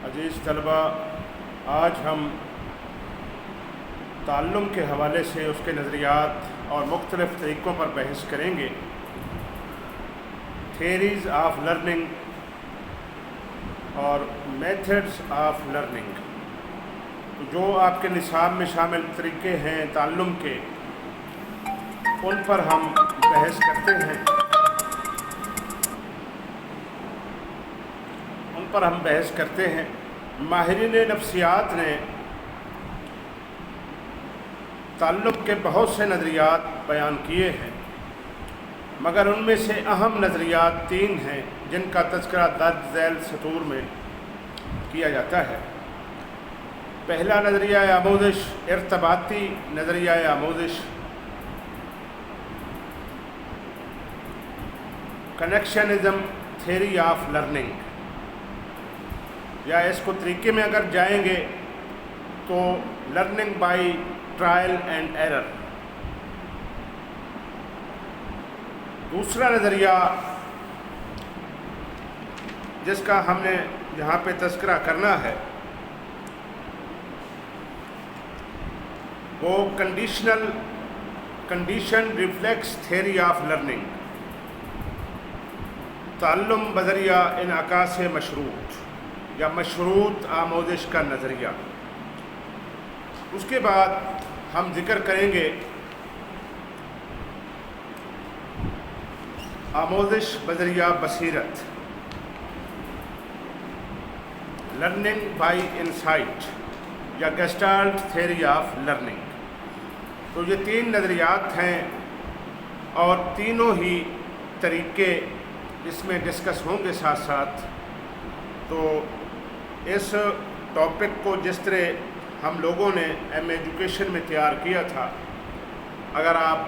عزیز طلبہ، آج ہم تعلم کے حوالے سے اس کے نظریات اور مختلف طریقوں پر بحث کریں گے۔ تھیریز آف لرننگ اور میتھڈز آف لرننگ، جو آپ کے نصاب میں شامل طریقے ہیں تعلم کے، ان پر ہم بحث کرتے ہیں۔ ماہرین نفسیات نے تعلم کے بہت سے نظریات بیان کیے ہیں، مگر ان میں سے اہم نظریات 3 ہیں جن کا تذکرہ درج ذیل سطور میں کیا جاتا ہے۔ پہلا نظریہ آموزش ارتباطی نظریہ آموزش، کنیکشنزم تھیوری آف لرننگ، یا اس کو طریقے میں اگر جائیں گے تو learning by trial and error. دوسرا نظریہ جس کا ہم نے یہاں پہ تذکرہ کرنا ہے وہ condition reflex theory of learning, تعلم بذریعہ انعکاس مشروط یا مشروط آموزش کا نظریہ۔ اس کے بعد ہم ذکر کریں گے آموزش بذریعہ بصیرت، لرننگ بائی انسائٹ یا گیسٹالٹ تھیوری آف لرننگ۔ تو یہ 3 نظریات ہیں اور تینوں ہی طریقے اس میں ڈسکس ہوں گے ساتھ ساتھ۔ تو اس ٹاپک کو جس طرح ہم لوگوں نے ایجوکیشن میں تیار کیا تھا، اگر آپ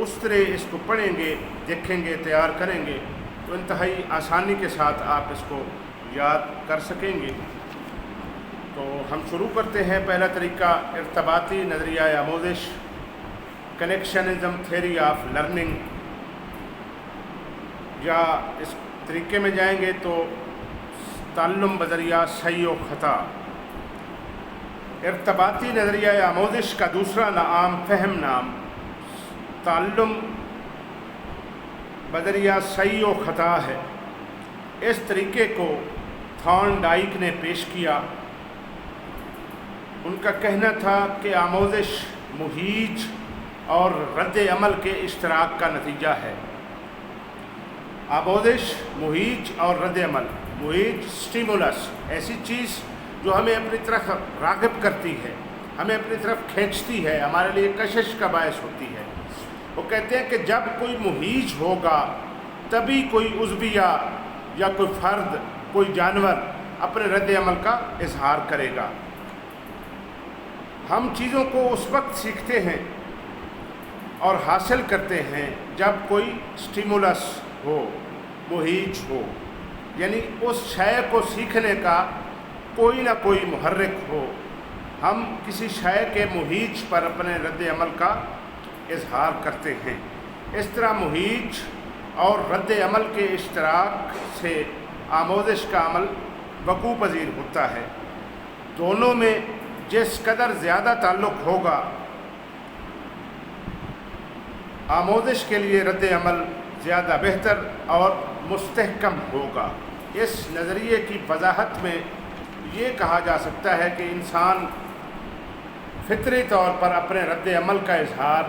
اس طرح اس کو پڑھیں گے، دیکھیں گے، تیار کریں گے تو انتہائی آسانی کے ساتھ آپ اس کو یاد کر سکیں گے۔ تو ہم شروع کرتے ہیں۔ پہلا طریقہ ارتباطی نظریہ آموزش، کنیکشنزم تھیوری آف لرننگ، یا اس طریقے میں جائیں گے تو تعلم بذریعہ صحیح و خطا۔ ارتباطی نظریہ آموزش کا دوسرا عام فہم نام تعلم بذریعہ صحیح و خطا ہے۔ اس طریقے کو تھارن ڈائک نے پیش کیا۔ ان کا کہنا تھا کہ آموزش مہیج اور رد عمل کے اشتراک کا نتیجہ ہے۔ آموزش مہیج اور رد عمل، مہیج سٹیمولس، ایسی چیز جو ہمیں اپنی طرف راغب کرتی ہے، ہمیں اپنی طرف کھینچتی ہے، ہمارے لیے کشش کا باعث ہوتی ہے۔ وہ کہتے ہیں کہ جب کوئی مہیج ہوگا تبھی کوئی عضویہ یا کوئی فرد، کوئی جانور اپنے رد عمل کا اظہار کرے گا۔ ہم چیزوں کو اس وقت سیکھتے ہیں اور حاصل کرتے ہیں جب کوئی سٹیمولس ہو، مہیج ہو، یعنی اس شے کو سیکھنے کا کوئی نہ کوئی محرک ہو۔ ہم کسی شے کے مہیج پر اپنے رد عمل کا اظہار کرتے ہیں۔ اس طرح مہیج اور رد عمل کے اشتراک سے آموزش کا عمل وقوع پذیر ہوتا ہے۔ دونوں میں جس قدر زیادہ تعلق ہوگا، آموزش کے لیے رد عمل زیادہ بہتر اور مستحکم ہوگا۔ اس نظریے کی وضاحت میں یہ کہا جا سکتا ہے کہ انسان فطری طور پر اپنے رد عمل کا اظہار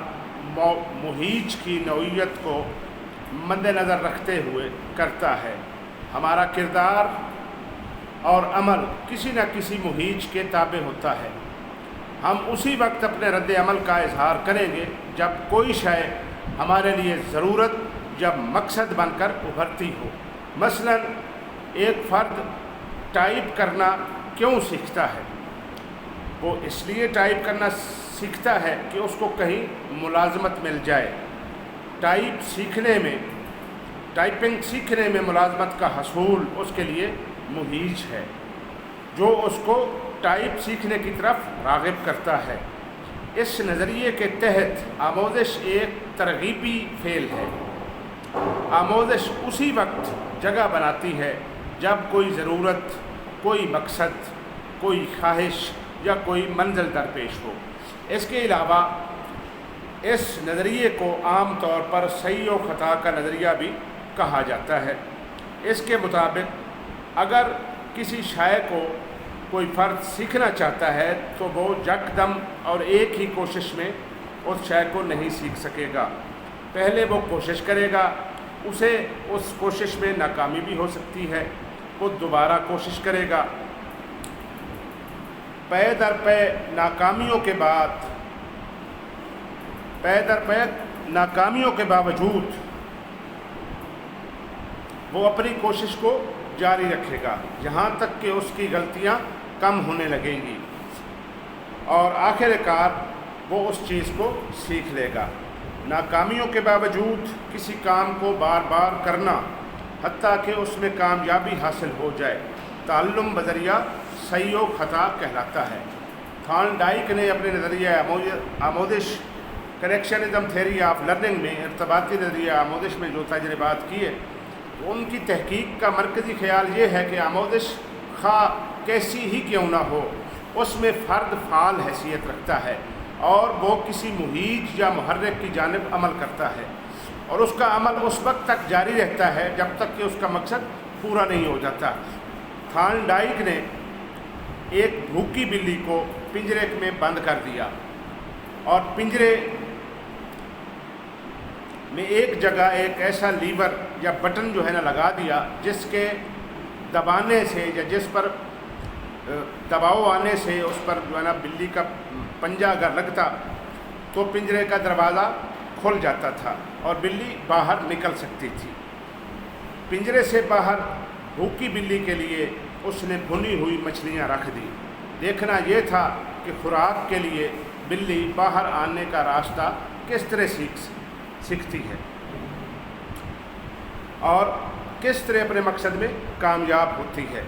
مہیج کی نوعیت کو مد نظر رکھتے ہوئے کرتا ہے۔ ہمارا کردار اور عمل کسی نہ کسی مہیج کے تابع ہوتا ہے۔ ہم اسی وقت اپنے رد عمل کا اظہار کریں گے جب کوئی شے ہمارے لیے ضرورت یا مقصد بن کر ابھرتی ہو۔ مثلا ایک فرد ٹائپ کرنا کیوں سیکھتا ہے؟ وہ اس لیے ٹائپ کرنا سیکھتا ہے کہ اس کو کہیں ملازمت مل جائے۔ ٹائپنگ سیکھنے میں ملازمت کا حصول اس کے لیے مہیج ہے، جو اس کو ٹائپ سیکھنے کی طرف راغب کرتا ہے۔ اس نظریے کے تحت آموزش ایک ترغیبی فعل ہے۔ آموزش اسی وقت جگہ بناتی ہے جب کوئی ضرورت، کوئی مقصد، کوئی خواہش یا کوئی منزل درپیش ہو۔ اس کے علاوہ اس نظریے کو عام طور پر صحیح و خطا کا نظریہ بھی کہا جاتا ہے۔ اس کے مطابق اگر کسی شے کو کوئی فرد سیکھنا چاہتا ہے تو وہ یکدم اور ایک ہی کوشش میں اس شے کو نہیں سیکھ سکے گا۔ پہلے وہ کوشش کرے گا، اسے اس کوشش میں ناکامی بھی ہو سکتی ہے، وہ دوبارہ کوشش کرے گا، پے در پے ناکامیوں کے باوجود وہ اپنی کوشش کو جاری رکھے گا جہاں تک کہ اس کی غلطیاں کم ہونے لگیں گی، اور آخر کار وہ اس چیز کو سیکھ لے گا۔ ناکامیوں کے باوجود کسی کام کو بار بار کرنا حتیٰ کہ اس میں کامیابی حاصل ہو جائے، تعلم بذریعہ صحیح و خطا کہلاتا ہے۔ تھارن ڈائک نے اپنے نظریہ آموزش کنیکشنزم تھیوری آف لرننگ میں، ارتباطی نظریہ آموزش میں جو تجربات کیے، تو ان کی تحقیق کا مرکزی خیال یہ ہے کہ آموزش خواہ کیسی ہی کیوں نہ ہو، اس میں فرد فعال حیثیت رکھتا ہے اور وہ کسی مہیج یا محرک کی جانب عمل کرتا ہے، اور اس کا عمل اس وقت تک جاری رہتا ہے جب تک کہ اس کا مقصد پورا نہیں ہو جاتا۔ تھارن ڈائک نے ایک بھوکی بلی کو پنجرے میں بند کر دیا اور پنجرے میں ایک جگہ ایک ایسا لیور یا بٹن جو ہے نا لگا دیا جس کے دبانے سے یا جس پر دباؤ آنے سے اس پر جو ہے نا بلی کا پنجہ اگر لگتا تو پنجرے کا دروازہ کھل جاتا تھا اور بلی باہر نکل سکتی تھی۔ پنجرے سے باہر بھوکی بلی کے لیے اس نے بھنی ہوئی مچھلیاں رکھ دی۔ دیکھنا یہ تھا کہ خوراک کے لیے بلی باہر آنے کا راستہ کس طرح سیکھتی ہے اور کس طرح اپنے مقصد میں کامیاب ہوتی ہے۔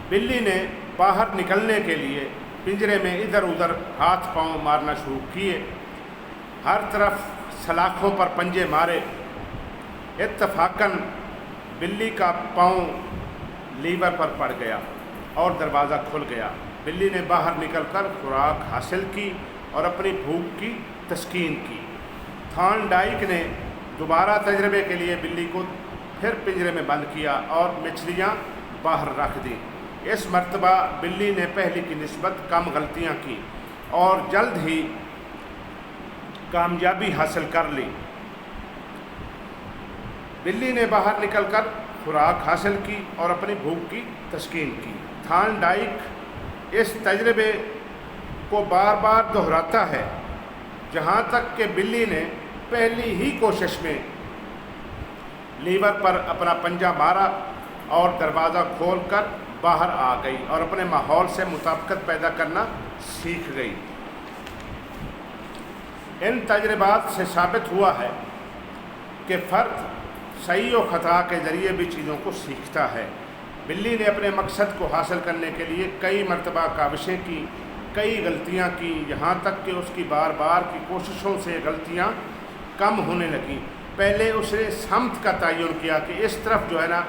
بلی نے باہر نکلنے کے لیے پنجرے میں ادھر ادھر ہاتھ پاؤں مارنا شروع کیے، ہر طرف سلاخوں پر پنجے مارے۔ اتفاقاً بلی کا پاؤں لیور پر پڑ گیا اور دروازہ کھل گیا۔ بلی نے باہر نکل کر خوراک حاصل کی اور اپنی بھوک کی تسکین کی۔ تھارن ڈائک نے دوبارہ تجربے کے لیے بلی کو پھر پنجرے میں بند کیا اور مچھلیاں باہر رکھ دیں۔ اس مرتبہ بلی نے پہلی کی نسبت کم غلطیاں کی اور جلد ہی کامیابی حاصل کر لی۔ بلی نے باہر نکل کر خوراک حاصل کی اور اپنی بھوک کی تسکین کی۔ تھارن ڈائک اس تجربے کو بار بار دہراتا ہے جہاں تک کہ بلی نے پہلی ہی کوشش میں لیور پر اپنا پنجہ مارا اور دروازہ کھول کر باہر آ گئی اور اپنے ماحول سے مطابقت پیدا کرنا سیکھ گئی۔ ان تجربات سے ثابت ہوا ہے کہ فرد صحیح و خطا کے ذریعے بھی چیزوں کو سیکھتا ہے۔ بلی نے اپنے مقصد کو حاصل کرنے کے لیے کئی مرتبہ کاوشیں کی، کئی غلطیاں کی، یہاں تک کہ اس کی بار بار کی کوششوں سے غلطیاں کم ہونے لگیں۔ پہلے اس نے سمت کا تعین کیا کہ اس طرف جو ہے نا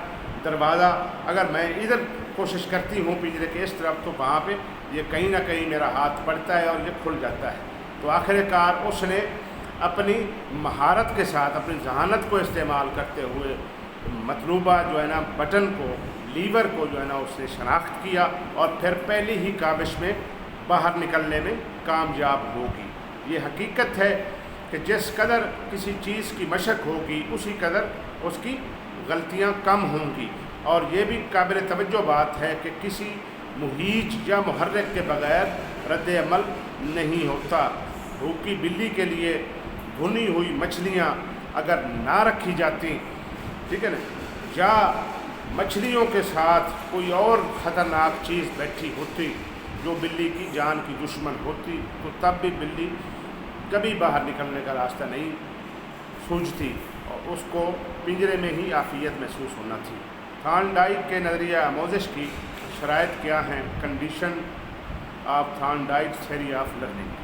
دروازہ، اگر میں ادھر کوشش کرتی ہوں پنجرے کے اس طرف تو وہاں پہ یہ کہیں نہ کہیں میرا ہاتھ پڑتا ہے اور یہ کھل جاتا ہے۔ تو آخر کار اس نے اپنی مہارت کے ساتھ، اپنی ذہانت کو استعمال کرتے ہوئے مطلوبہ جو ہے نا بٹن کو، لیور کو جو ہے نا اس نے شناخت کیا اور پھر پہلی ہی کاوش میں باہر نکلنے میں کامیاب ہوگی۔ یہ حقیقت ہے کہ جس قدر کسی چیز کی مشق ہوگی اسی قدر اس کی غلطیاں کم ہوں گی، اور یہ بھی قابل توجہ بات ہے کہ کسی مہیج یا محرک کے بغیر رد عمل نہیں ہوتا۔ بھوکی بلی کے لیے بھنی ہوئی مچھلیاں اگر نہ رکھی جاتی، ٹھیک ہے نا، یا مچھلیوں کے ساتھ کوئی اور خطرناک چیز بیٹھی ہوتی جو بلی کی جان کی دشمن ہوتی، تو تب بھی بلی کبھی باہر نکلنے کا راستہ نہیں سوچتی اور اس کو پنجرے میں ہی عافیت محسوس ہونا تھی۔ تھارن ڈائک کے نظریہ آموزش کی شرائط کیا ہیں؟ Condition of Thorndike theory of learning.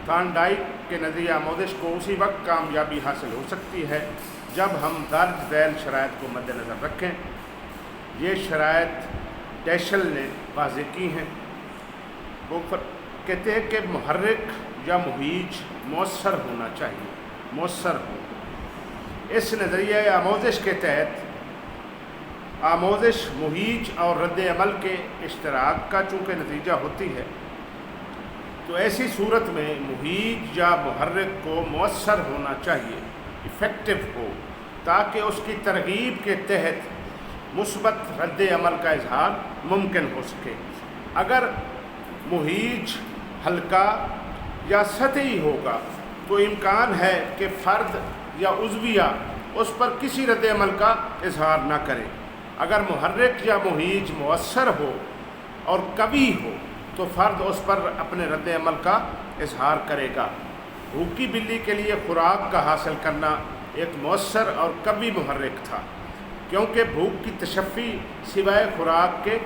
Thorndike کے نظریہ آموزش کو اسی وقت کامیابی حاصل ہو سکتی ہے جب ہم درج ذیل شرائط کو مد نظر رکھیں۔ یہ شرائط ڈیشل نے واضح کی ہیں۔ وہ کہتے ہیں کہ محرک یا مہیج مؤثر ہونا چاہیے، مؤثر ہو۔ اس نظریہ آموزش کے تحت آموزش مہیج اور رد عمل کے اشتراک کا چونکہ نتیجہ ہوتی ہے، تو ایسی صورت میں مہیج یا محرک کو مؤثر ہونا چاہیے، افیکٹو ہو، تاکہ اس کی ترغیب کے تحت مثبت رد عمل کا اظہار ممکن ہو سکے۔ اگر مہیج ہلکا یا سطحی ہوگا تو امکان ہے کہ فرد یا عضویہ اس پر کسی رد عمل کا اظہار نہ کرے۔ اگر محرک یا مہیج مؤثر ہو اور قوی ہو تو فرد اس پر اپنے رد عمل کا اظہار کرے گا۔ بھوکی بلی کے لیے خوراک کا حاصل کرنا ایک مؤثر اور قوی محرک تھا، کیونکہ بھوک کی تشفی سوائے خوراک کے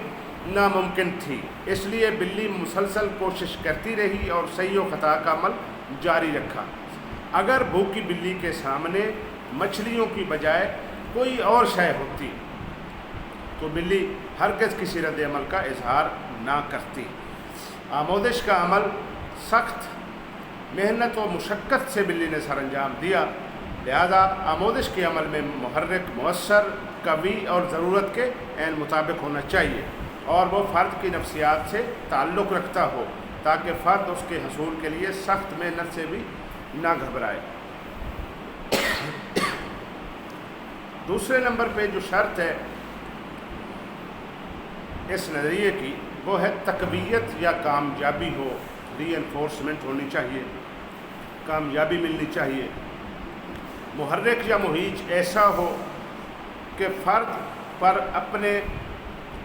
ناممکن تھی، اس لیے بلی مسلسل کوشش کرتی رہی اور صحیح و خطا کا عمل جاری رکھا۔ اگر بھوکی بلی کے سامنے مچھلیوں کی بجائے کوئی اور شے ہوتی تو بلی ہرگز کسی رد عمل کا اظہار نہ کرتی۔ آموزش کا عمل سخت محنت و مشقت سے بلی نے سر انجام دیا، لہذا آموزش کے عمل میں محرک مؤثر، قوی اور ضرورت کے عین مطابق ہونا چاہیے، اور وہ فرد کی نفسیات سے تعلق رکھتا ہو تاکہ فرد اس کے حصول کے لیے سخت محنت سے بھی نہ گھبرائے۔ دوسرے نمبر پہ جو شرط ہے اس نظریے کی، وہ ہے تقویت یا کامیابی ہو، ری انفورسمنٹ ہونی چاہیے، کامیابی ملنی چاہیے۔ محرک یا مہیج ایسا ہو کہ فرد پر اپنے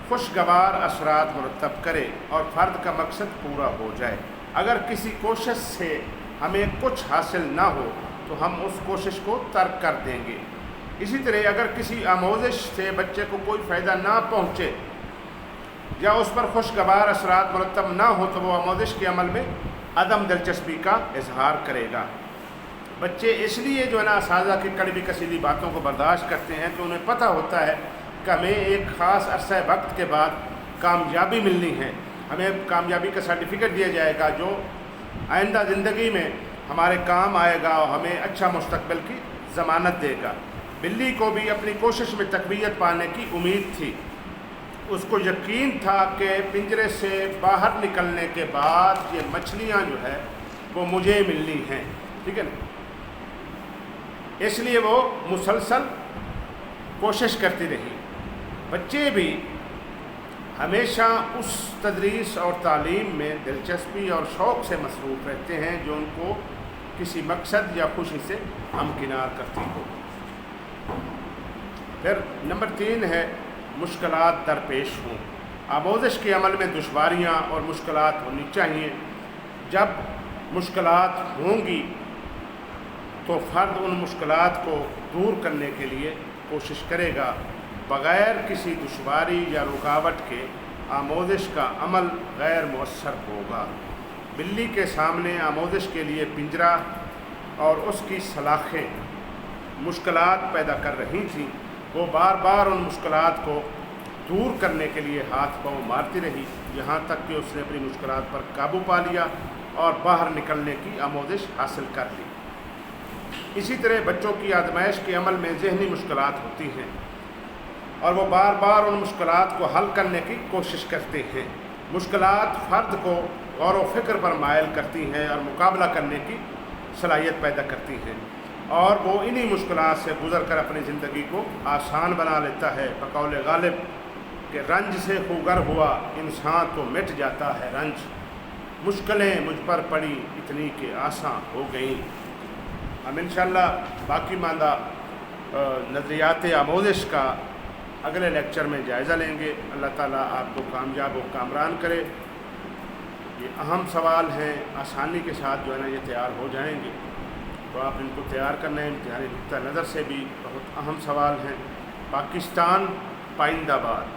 خوشگوار اثرات مرتب کرے اور فرد کا مقصد پورا ہو جائے۔ اگر کسی کوشش سے ہمیں کچھ حاصل نہ ہو تو ہم اس کوشش کو ترک کر دیں گے۔ اسی طرح اگر کسی آموزش سے بچے کو کوئی فائدہ نہ پہنچے یا اس پر خوشگوار اثرات مرتب نہ ہو تو وہ آموزش کے عمل میں عدم دلچسپی کا اظہار کرے گا۔ بچے اس لیے جو ہے نا اساتذہ کی کڑوی کسیلی باتوں کو برداشت کرتے ہیں کہ انہیں پتہ ہوتا ہے کہ ہمیں ایک خاص عرصہ وقت کے بعد کامیابی ملنی ہے، ہمیں کامیابی کا سرٹیفکیٹ دیا جائے گا جو آئندہ زندگی میں ہمارے کام آئے گا اور ہمیں اچھا مستقبل کی ضمانت دے گا۔ بلی کو بھی اپنی کوشش میں تقویت پانے کی امید تھی، اس کو یقین تھا کہ پنجرے سے باہر نکلنے کے بعد یہ مچھلیاں جو ہے وہ مجھے ملنی ہیں، ٹھیک ہے نا، اس لیے وہ مسلسل کوشش کرتی رہی۔ بچے بھی ہمیشہ اس تدریس اور تعلیم میں دلچسپی اور شوق سے مصروف رہتے ہیں جو ان کو کسی مقصد یا خوشی سے ہمکنار کرتی ہو۔ پھر نمبر 3 ہے مشکلات درپیش ہوں۔ آموزش کے عمل میں دشواریاں اور مشکلات ہونی چاہیے۔ جب مشکلات ہوں گی تو فرد ان مشکلات کو دور کرنے کے لیے کوشش کرے گا۔ بغیر کسی دشواری یا رکاوٹ کے آموزش کا عمل غیر مؤثر ہوگا۔ بلی کے سامنے آموزش کے لیے پنجرہ اور اس کی سلاخیں مشکلات پیدا کر رہی تھیں۔ وہ بار بار ان مشکلات کو دور کرنے کے لیے ہاتھ پاؤں مارتی رہی، یہاں تک کہ اس نے اپنی مشکلات پر قابو پا لیا اور باہر نکلنے کی آموزش حاصل کر لی۔ اسی طرح بچوں کی آزمائش کے عمل میں ذہنی مشکلات ہوتی ہیں اور وہ بار بار ان مشکلات کو حل کرنے کی کوشش کرتے ہیں۔ مشکلات فرد کو غور و فکر پر مائل کرتی ہیں اور مقابلہ کرنے کی صلاحیت پیدا کرتی ہیں، اور وہ انہی مشکلات سے گزر کر اپنی زندگی کو آسان بنا لیتا ہے۔ بقول غالب کہ رنج سے خوگر ہوا انسان تو مٹ جاتا ہے رنج، مشکلیں مجھ پر پڑی اتنی کہ آسان ہو گئیں۔ ہم انشاءاللہ باقی ماندہ نظریات آموزش کا اگلے لیکچر میں جائزہ لیں گے۔ اللہ تعالیٰ آپ کو کامیاب و کامران کرے۔ یہ اہم سوال ہیں، آسانی کے ساتھ جو ہے نا یہ تیار ہو جائیں گے، تو آپ ان کو تیار کرنا ہے۔ امتحانی نقطہ نظر سے بھی بہت اہم سوال ہیں۔ پاکستان پائندہ باد۔